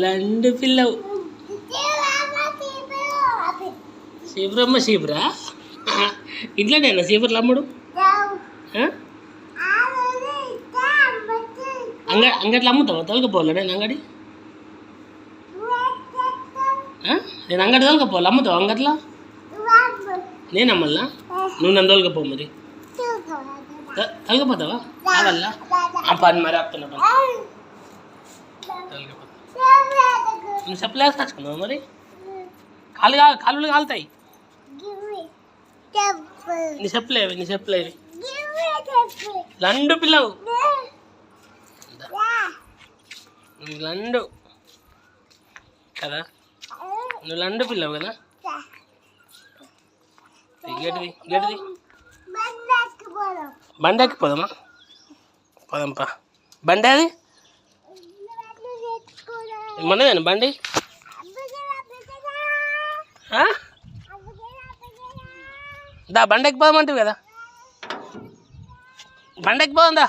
లండు పిల్లవు శీపురమ్మ శీపురా ఇంట్లోనేనా శీపుర్లు అమ్ముడు అంగట్లో అమ్ముతావా తొలకపోలే నేను అంగడి నేను అంగడి తొలకపోలే అమ్ముతావు అంగట్లో నేను అమ్మల్నా నువ్వు నన్ను తొలకపో మరి తొలకపోతావా కావాలా పని మరి ఆపుతున్నా పని తొలకపోతా నువ్వు చెప్పులు వేసుకొచ్చుకున్నావు మరి కాళ్ళు కాలుతాయి నీ చెప్పులేవి లండు పిల్లవు లండు కదా నువ్వు లండు పిల్లవు కదా గేటిది బండి ఎక్కిపోదామా పోదాంపా బండి అది మనదేనా బండి దా బండి ఎక్కిపోదామంటావు కదా బండి ఎక్కిపోదాం దా